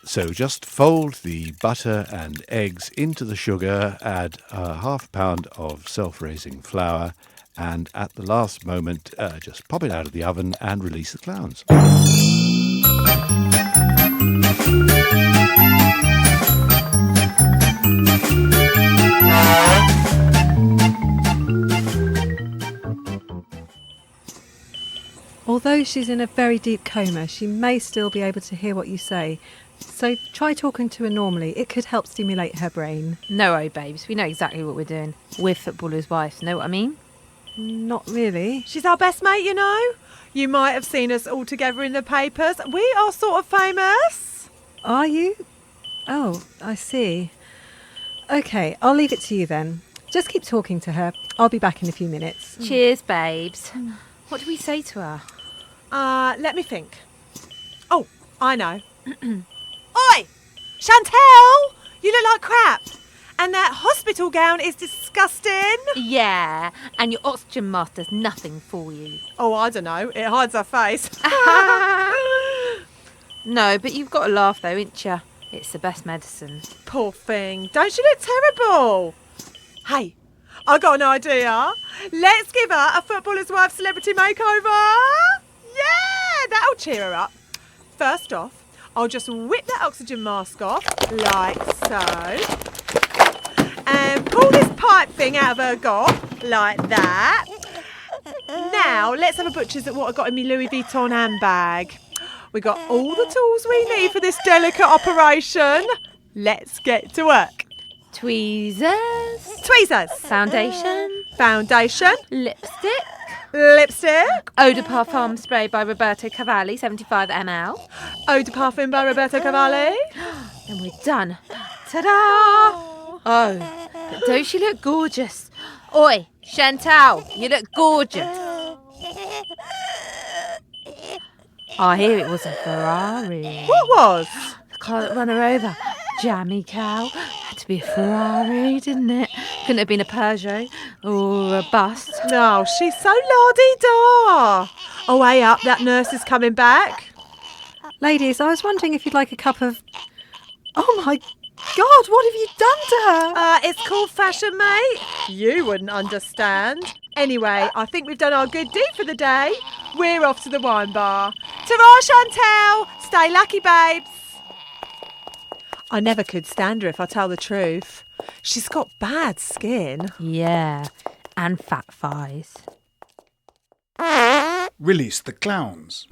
So just fold the butter and eggs into the sugar, add half a pound of self-raising flour, and at the last moment, just pop it out of the oven and release the clowns. Although she's in a very deep coma, she may still be able to hear what you say. So try talking to her normally. It could help stimulate her brain. No worry, babes. We know exactly what we're doing. We're footballers' wives, know what I mean? Not really. She's our best mate, you know. You might have seen us all together in the papers. We are sort of famous. Are you? Oh, I see. OK, I'll leave it to you then. Just keep talking to her. I'll be back in a few minutes. Cheers, babes. What do we say to her? Let me think. Oh, I know. Oi! Chantel! You look like crap. And that hospital gown is disgusting. Yeah, and your oxygen mask does nothing for you. Oh, I don't know. It hides her face. No, but you've got to laugh though, ain't ya? It's the best medicine. Poor thing. Don't she look terrible? Hey, I got an idea. Let's give her a footballer's wife celebrity makeover. Yeah, that'll cheer her up. First off, I'll just whip that oxygen mask off, like so. And pull this pipe thing out of her gob, like that. Now, let's have a butcher's at what I got in my Louis Vuitton handbag. We got all the tools we need for this delicate operation. Let's get to work. Tweezers. Tweezers. Foundation. Foundation. Lipstick. Lipstick. Eau de parfum spray by Roberto Cavalli, 75 ml. Eau de parfum by Roberto Cavalli. And we're done. Ta-da! Oh, but don't she look gorgeous? Oi, Chantal, you look gorgeous. I hear it was a Ferrari. What was? The car that ran her over. Jammy cow. Had to be a Ferrari, didn't it? Couldn't have been a Peugeot or a bus. No, she's so la-di-da. Oh, hey up, that nurse is coming back. Ladies, I was wondering if you'd like a cup of... Oh my God, what have you done to her? It's called fashion, mate. You wouldn't understand. Anyway, I think we've done our good deed for the day. We're off to the wine bar. Ta-ra, Chantel. Stay lucky, babes. I never could stand her if I tell the truth. She's got bad skin. Yeah, and fat thighs. Release the clowns.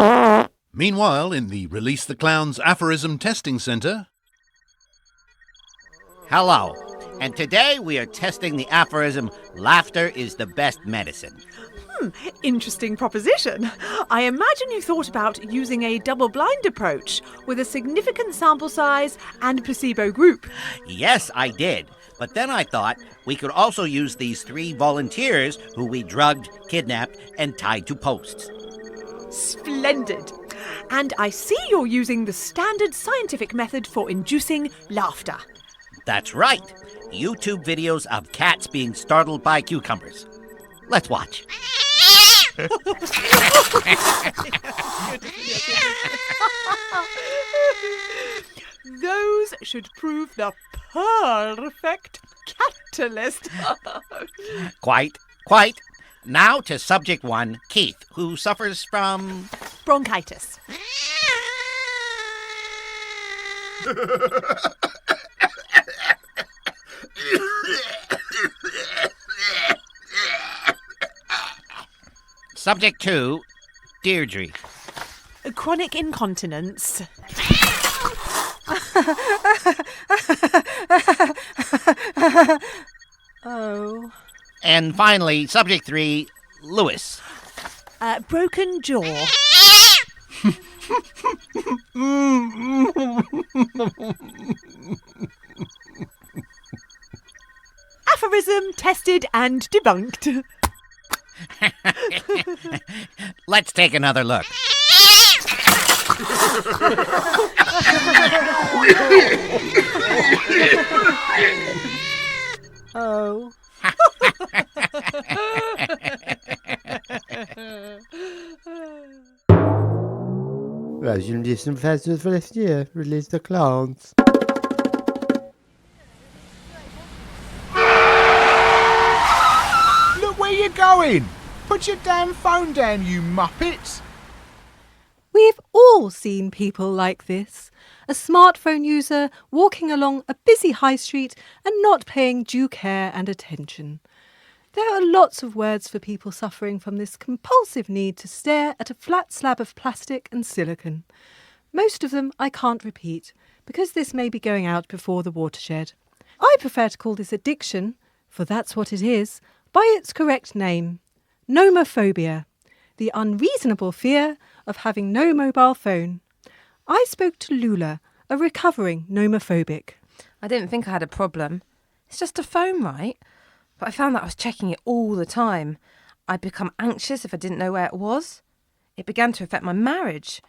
Meanwhile, in the Release the Clowns Aphorism Testing Centre... Hello, and today we are testing the aphorism, laughter is the best medicine. Interesting proposition. I imagine you thought about using a double-blind approach with a significant sample size and placebo group. Yes, I did. But then I thought we could also use these 3 volunteers who we drugged, kidnapped, and tied to posts. Splendid. And I see you're using the standard scientific method for inducing laughter. That's right. YouTube videos of cats being startled by cucumbers. Let's watch. Those should prove the perfect catalyst. Quite. Now to subject 1, Keith, who suffers from... Bronchitis. Subject 2, Deirdre. Chronic incontinence. Oh. And finally, subject 3, Lewis. Broken jaw. Aphorism tested and debunked. Let's take another look. Oh. Social Distance Festival for this year. Release the clowns. Look where you're going! Put your damn phone down, you muppets! We've all seen people like this. A smartphone user walking along a busy high street and not paying due care and attention. There are lots of words for people suffering from this compulsive need to stare at a flat slab of plastic and silicon. Most of them I can't repeat, because this may be going out before the watershed. I prefer to call this addiction, for that's what it is, by its correct name, nomophobia, the unreasonable fear of having no mobile phone. I spoke to Lula, a recovering nomophobic. I didn't think I had a problem. It's just a phone, right? But I found that I was checking it all the time. I'd become anxious if I didn't know where it was. It began to affect my marriage.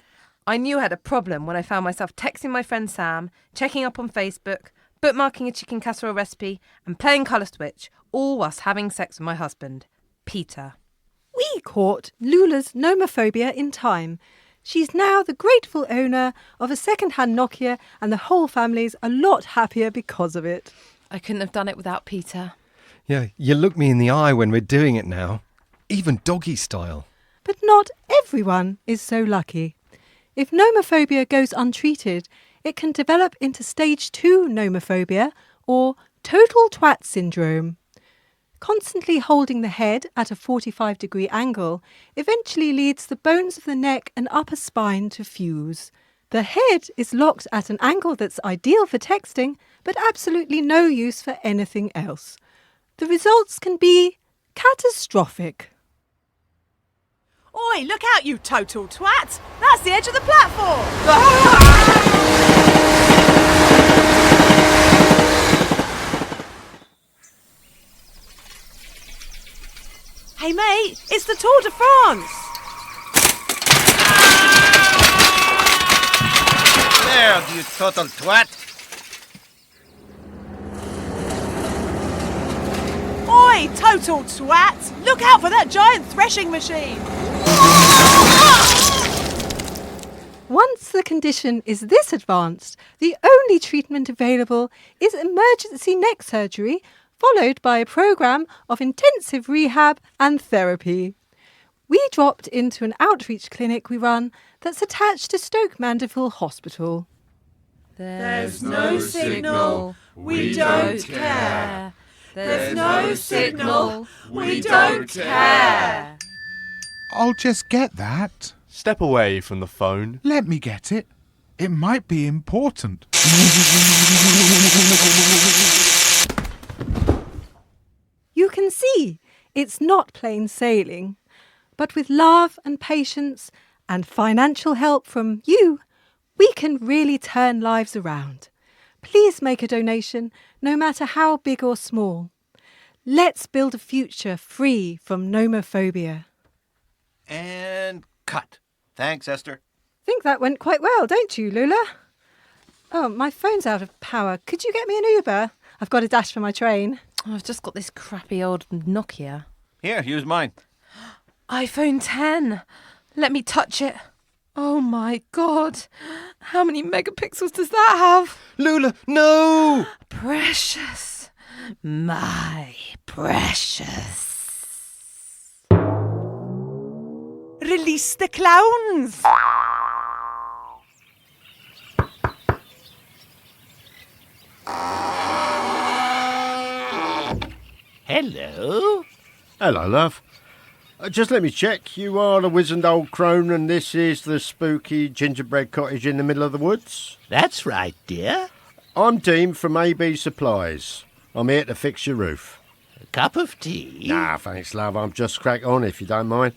I knew I had a problem when I found myself texting my friend Sam, checking up on Facebook, bookmarking a chicken casserole recipe, and playing Colour Switch, all whilst having sex with my husband, Peter. We caught Lula's nomophobia in time. She's now the grateful owner of a second-hand Nokia, and the whole family's a lot happier because of it. I couldn't have done it without Peter. Yeah, you look me in the eye when we're doing it now. Even doggy style. But not everyone is so lucky. If nomophobia goes untreated, it can develop into stage 2 nomophobia, or total twat syndrome. Constantly holding the head at a 45-degree angle eventually leads the bones of the neck and upper spine to fuse. The head is locked at an angle that's ideal for texting, but absolutely no use for anything else. The results can be catastrophic. Oi, look out, you total twat! That's the edge of the platform! Hey mate, it's the Tour de France! There, you total twat. Oi, total twat! Look out for that giant threshing machine! Once the condition is this advanced, the only treatment available is emergency neck surgery, followed by a programme of intensive rehab and therapy. We dropped into an outreach clinic we run that's attached to Stoke Mandeville Hospital. There's no signal, we don't care. There's no signal, we don't care. I'll just get that. Step away from the phone. Let me get it. It might be important. You can see it's not plain sailing, but with love and patience and financial help from you, we can really turn lives around. Please make a donation, no matter how big or small. Let's build a future free from nomophobia. And cut. Thanks, Esther. Think that went quite well, don't you, Lula? Oh, my phone's out of power. Could you get me an Uber? I've got a dash for my train. Oh, I've just got this crappy old Nokia. Here, use mine. iPhone 10. Let me touch it. Oh my God. How many megapixels does that have? Lula, no! Precious. My precious. Release the clowns! Hello? Hello, love. Just let me check. You are the wizened old crone and this is the spooky gingerbread cottage in the middle of the woods? That's right, dear. I'm Dean from AB Supplies. I'm here to fix your roof. A cup of tea? Nah, thanks, love. I'm just crack on if you don't mind.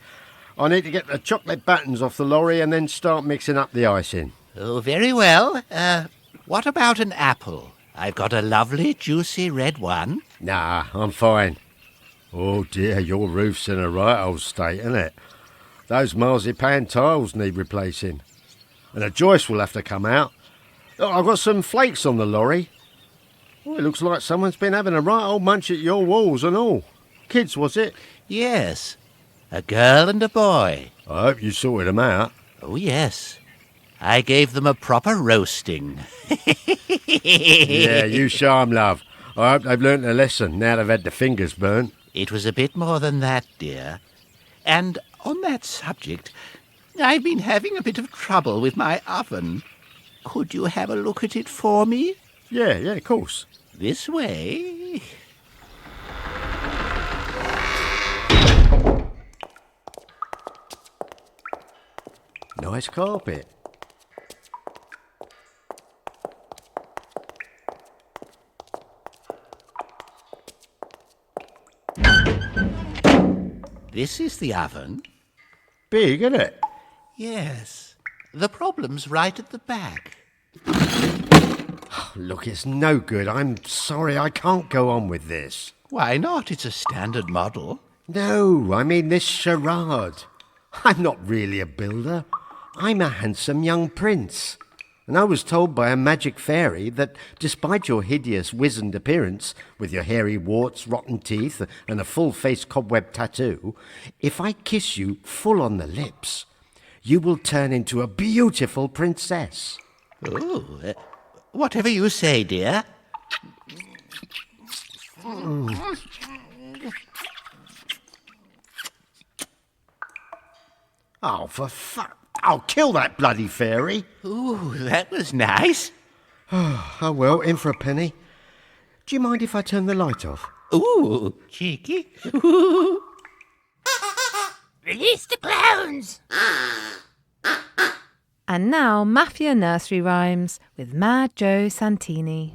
I need to get the chocolate buttons off the lorry and then start mixing up the icing. Oh, very well. What about an apple? I've got a lovely, juicy red one. Nah, I'm fine. Oh dear, your roof's in a right old state, isn't it? Those marzipan tiles need replacing. And a joist will have to come out. Oh, I've got some flakes on the lorry. Oh, it looks like someone's been having a right old munch at your walls and all. Kids, was it? Yes. A girl and a boy. I hope you sorted them out. Oh, yes. I gave them a proper roasting. Yeah, you show 'em, love. I hope they've learnt their lesson now they've had their fingers burnt. It was a bit more than that, dear. And on that subject, I've been having a bit of trouble with my oven. Could you have a look at it for me? Yeah, of course. This way. Nice carpet. This is the oven. Big, isn't it? Yes. The problem's right at the back. Look, it's no good. I'm sorry, I can't go on with this. Why not? It's a standard model. No, I mean this charade. I'm not really a builder. I'm a handsome young prince. And I was told by a magic fairy that despite your hideous wizened appearance, with your hairy warts, rotten teeth, and a full-face cobweb tattoo, if I kiss you full on the lips, you will turn into a beautiful princess. Oh, whatever you say, dear. Oh, for fuck. I'll kill that bloody fairy. Ooh, that was nice. Oh, well, in for a penny. Do you mind if I turn the light off? Ooh, cheeky. Release the clowns! And now Mafia nursery rhymes with Mad Joe Santini.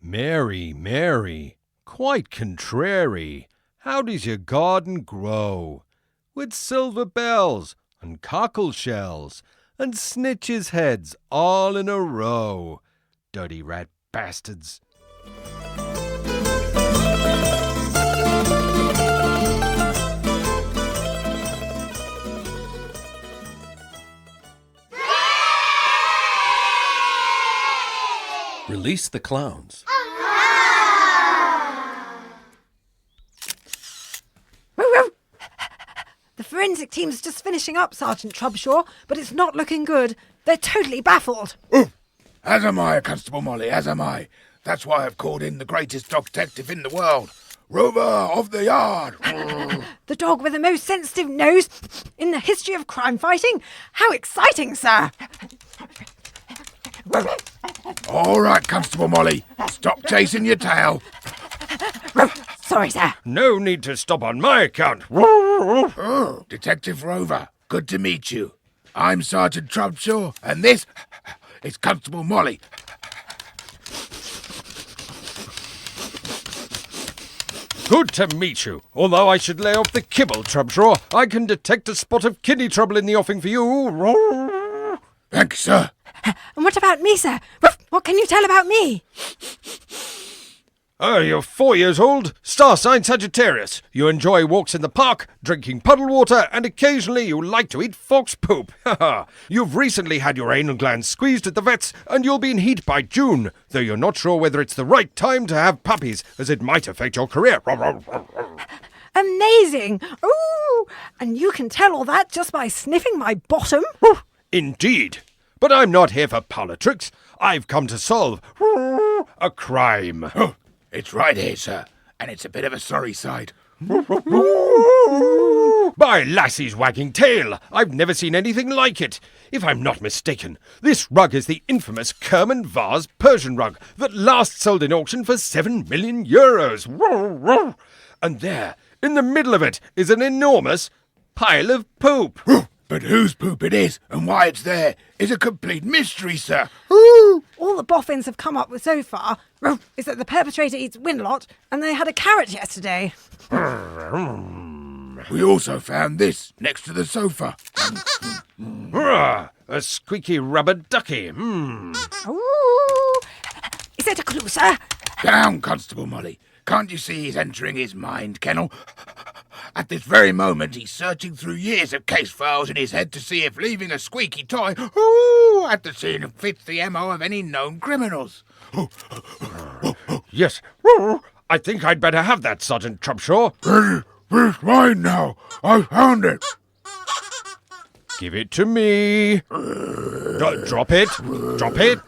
Mary, Mary, quite contrary, how does your garden grow? With silver bells and cockle shells and snitches' heads all in a row. Dirty rat bastards. Release the clowns. The forensic team's just finishing up, Sergeant Trubshaw, but it's not looking good. They're totally baffled. As am I, Constable Molly, as am I. That's why I've called in the greatest dog detective in the world, Rover of the Yard. The dog with the most sensitive nose in the history of crime fighting. How exciting, sir! All right, Constable Molly, stop chasing your tail. Sorry, sir. No need to stop on my account. Oh, Detective Rover, good to meet you. I'm Sergeant Trubshaw, and this is Constable Molly. Good to meet you. Although I should lay off the kibble, Trubshaw, I can detect a spot of kidney trouble in the offing for you. Thank you, sir. And what about me, sir? What can you tell about me? You're 4 years old, star sign Sagittarius. You enjoy walks in the park, drinking puddle water, and occasionally you like to eat fox poop. You've recently had your anal glands squeezed at the vet's, and you'll be in heat by June, though you're not sure whether it's the right time to have puppies, as it might affect your career. Amazing! Ooh! And you can tell all that just by sniffing my bottom? Indeed. But I'm not here for politics. I've come to solve a crime. Oh, it's right here, sir, and it's a bit of a sorry sight. By Lassie's wagging tail! I've never seen anything like it. If I'm not mistaken, this rug is the infamous Kerman vase Persian rug that last sold in auction for €7 million. And there, in the middle of it, is an enormous pile of poop. But whose poop it is and why it's there is a complete mystery, sir. All the boffins have come up with so far is that the perpetrator eats Winlot and they had a carrot yesterday. We also found this next to the sofa. A squeaky rubber ducky. Ooh! Is that a clue, sir? Down, Constable Molly. Can't you see he's entering his mind kennel? At this very moment, he's searching through years of case files in his head to see if leaving a squeaky toy at the scene fits the MO of any known criminals. Yes. I think I'd better have that, Sergeant Trubshaw. It's mine now. I found it. Give it to me. Drop it. Drop it.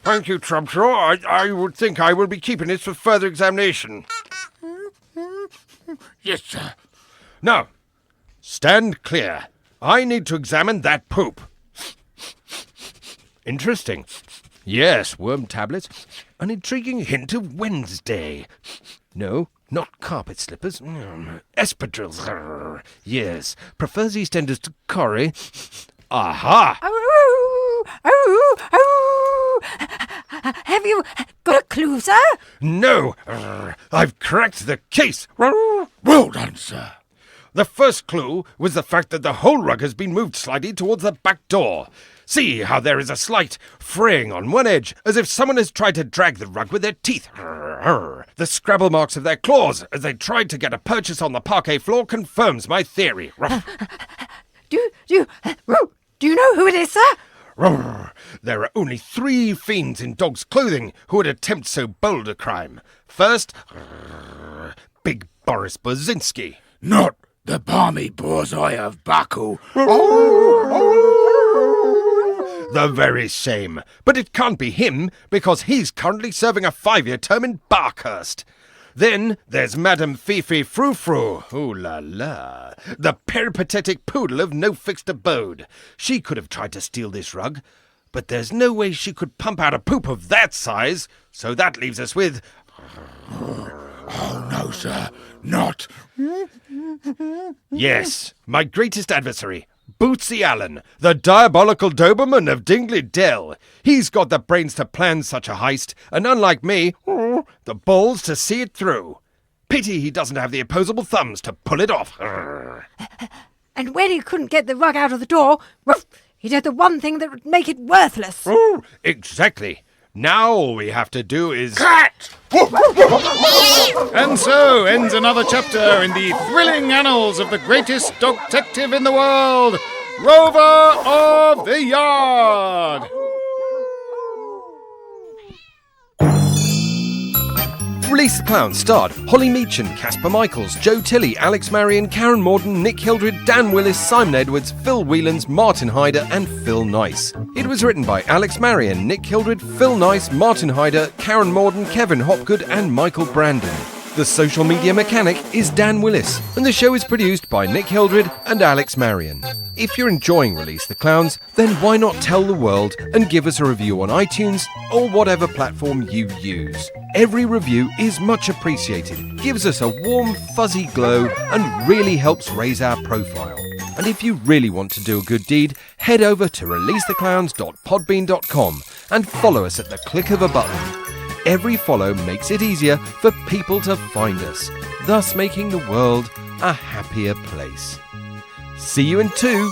Thank you, Trubshaw. I would think I will be keeping it for further examination. Yes, sir. Now, stand clear. I need to examine that poop. Interesting. Yes, worm tablets. An intriguing hint of Wednesday. No, not carpet slippers. Espadrilles. Yes, prefers EastEnders to Corrie. Aha! Have you got a clue, sir? No, I've cracked the case. Well done, sir. The first clue was the fact that the whole rug has been moved slightly towards the back door. See how there is a slight fraying on one edge, as if someone has tried to drag the rug with their teeth. The scrabble marks of their claws as they tried to get a purchase on the parquet floor confirms my theory. Do you know who it is, sir? There are only 3 fiends in dog's clothing who would attempt so bold a crime. First, Big Boris Bozinski. Not the balmy borzoi of Baku. The very same. But it can't be him, because he's currently serving a 5-year term in Barkhurst. Then there's Madame Fifi Frou-Frou. Ooh la la. The peripatetic poodle of no fixed abode. She could have tried to steal this rug, but there's no way she could pump out a poop of that size, so that leaves us with... Oh, no, sir. Not. Yes, my greatest adversary, Bootsy Allen, the diabolical Doberman of Dingley Dell. He's got the brains to plan such a heist, and unlike me, the balls to see it through. Pity he doesn't have the opposable thumbs to pull it off. And when he couldn't get the rug out of the door, he did the one thing that would make it worthless. Exactly. Now all we have to do is... Cat! And so ends another chapter in the thrilling annals of the greatest dog detective in the world, Rover of the Yard. Release the Clown starred Holly Meachin, Casper Michaels, Joe Tilley, Alex Marion, Karen Morden, Nick Hildred, Dan Willis, Simon Edwards, Phil Whelans, Martin Hyder and Phil Nice. It was written by Alex Marion, Nick Hildred, Phil Nice, Martin Hyder, Karen Morden, Kevin Hopgood and Michael Brandon. The social media mechanic is Dan Willis, and the show is produced by Nick Hildred and Alex Marion. If you're enjoying Release the Clowns, then why not tell the world and give us a review on iTunes or whatever platform you use. Every review is much appreciated, gives us a warm, fuzzy glow, and really helps raise our profile. And if you really want to do a good deed, head over to releasetheclowns.podbean.com and follow us at the click of a button. Every follow makes it easier for people to find us, thus making the world a happier place. See you in 2.